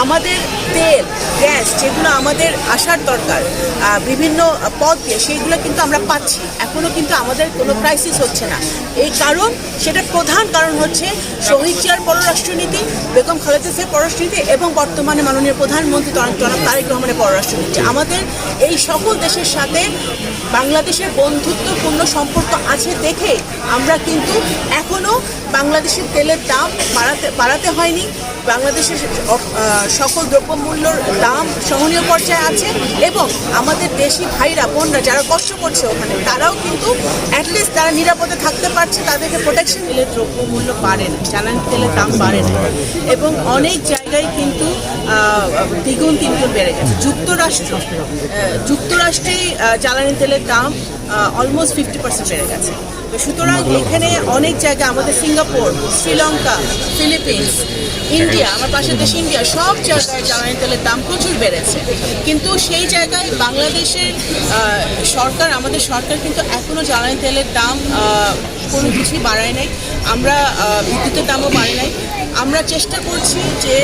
আমাদের তেল গ্যাস যেগুলো আমাদের আসার দরকার বিভিন্ন পথ দিয়ে, সেইগুলো কিন্তু আমরা পাচ্ছি। এখনও কিন্তু আমাদের কোনো ক্রাইসিস হচ্ছে না। এই কারণ, সেটার প্রধান কারণ হচ্ছে শহীদ জিয়ার পররাষ্ট্রনীতি, বেগম খালেদা জিয়ার পররাষ্ট্রনীতি এবং বর্তমানে মাননীয় প্রধানমন্ত্রী জনাব তারেক রহমানের পররাষ্ট্রনীতি। আমাদের এই সকল দেশের সাথে বাংলাদেশের বন্ধুত্বপূর্ণ সম্পর্ক আছে দেখে আমরা কিন্তু এখনও বাংলাদেশের তেলের দাম বাড়াতে হয়নি। বাংলাদেশের সকল দ্রব্যমূল্যর দাম সহনীয় পর্যায়ে আছে এবং আমাদের দেশি ভাইরা বোনরা যারা কষ্ট করছে ওখানে, তারাও কিন্তু অ্যাটলিস্ট তারা নিরাপদে থাকতে পারছে, তাদেরকে প্রোটেকশন। তেলের দ্রব্যমূল্য বাড়ে না, জ্বালানি তেলের দাম বাড়ে না এবং অনেক জায়গায় কিন্তু দ্বিগুণ তিনগুণ বেড়ে গেছে। যুক্তরাষ্ট্রেই জ্বালানি তেলের দাম অলমোস্ট 50% বেড়ে গেছে। তো সুতরাং এখানে অনেক জায়গায় আমাদের সিঙ্গাপুর, শ্রীলঙ্কা, ফিলিপিন্স, ইন্ডিয়া, আমার পাশের দেশ ইন্ডিয়া, সব জায়গায় জ্বালানি তেলের দাম প্রচুর বেড়েছে। কিন্তু সেই জায়গায় বাংলাদেশের সরকার, আমাদের সরকার কিন্তু এখনও জ্বালানি তেলের দাম কোনো কিছুই বাড়ায় নাই। আমরা বিদ্যুতের দামও বাড়াই নাই। আমরা চেষ্টা করছি যে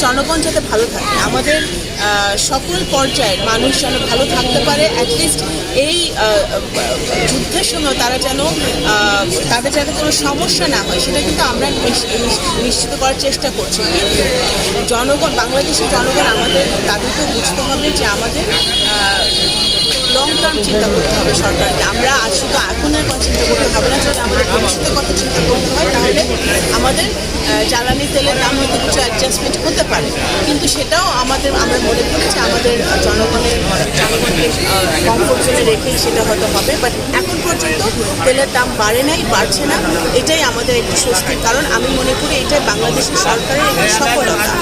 জনগণ যাতে ভালো থাকে, আমাদের সকল পর্যায়ের মানুষ যেন ভালো থাকতে পারে। অ্যাটলিস্ট এই যুদ্ধের সময় তারা যেন তাদের যাতে কোনো সমস্যা না হয়, সেটা কিন্তু আমরা নিশ্চিত করার চেষ্টা করছি। বাংলাদেশের জনগণ তাদেরকেও বুঝতে হবে যে আমাদের লং টার্ম চিন্তা করতে হবে সরকারকে। আমরা শুধু এখনের কথা চিন্তা করতে হবে না, যদি আমাদের ভবিষ্যতের কথা চিন্তা করতে হয় তাহলে আমাদের জ্বালানি তেলের দাম হয়তো কিছু অ্যাডজাস্টমেন্ট হতে পারে, কিন্তু সেটাও আমরা মনে করি যে আমাদের জনগণকে কমফোর্ট জোনে রেখেই সেটা হয়তো হবে। বাট এখন পর্যন্ত তেলের দাম বাড়ে নাই, বাড়ছে না, এটাই আমাদের একটু স্বস্তির কারণ। আমি মনে করি এটাই বাংলাদেশের সরকারের একটি সফলতা।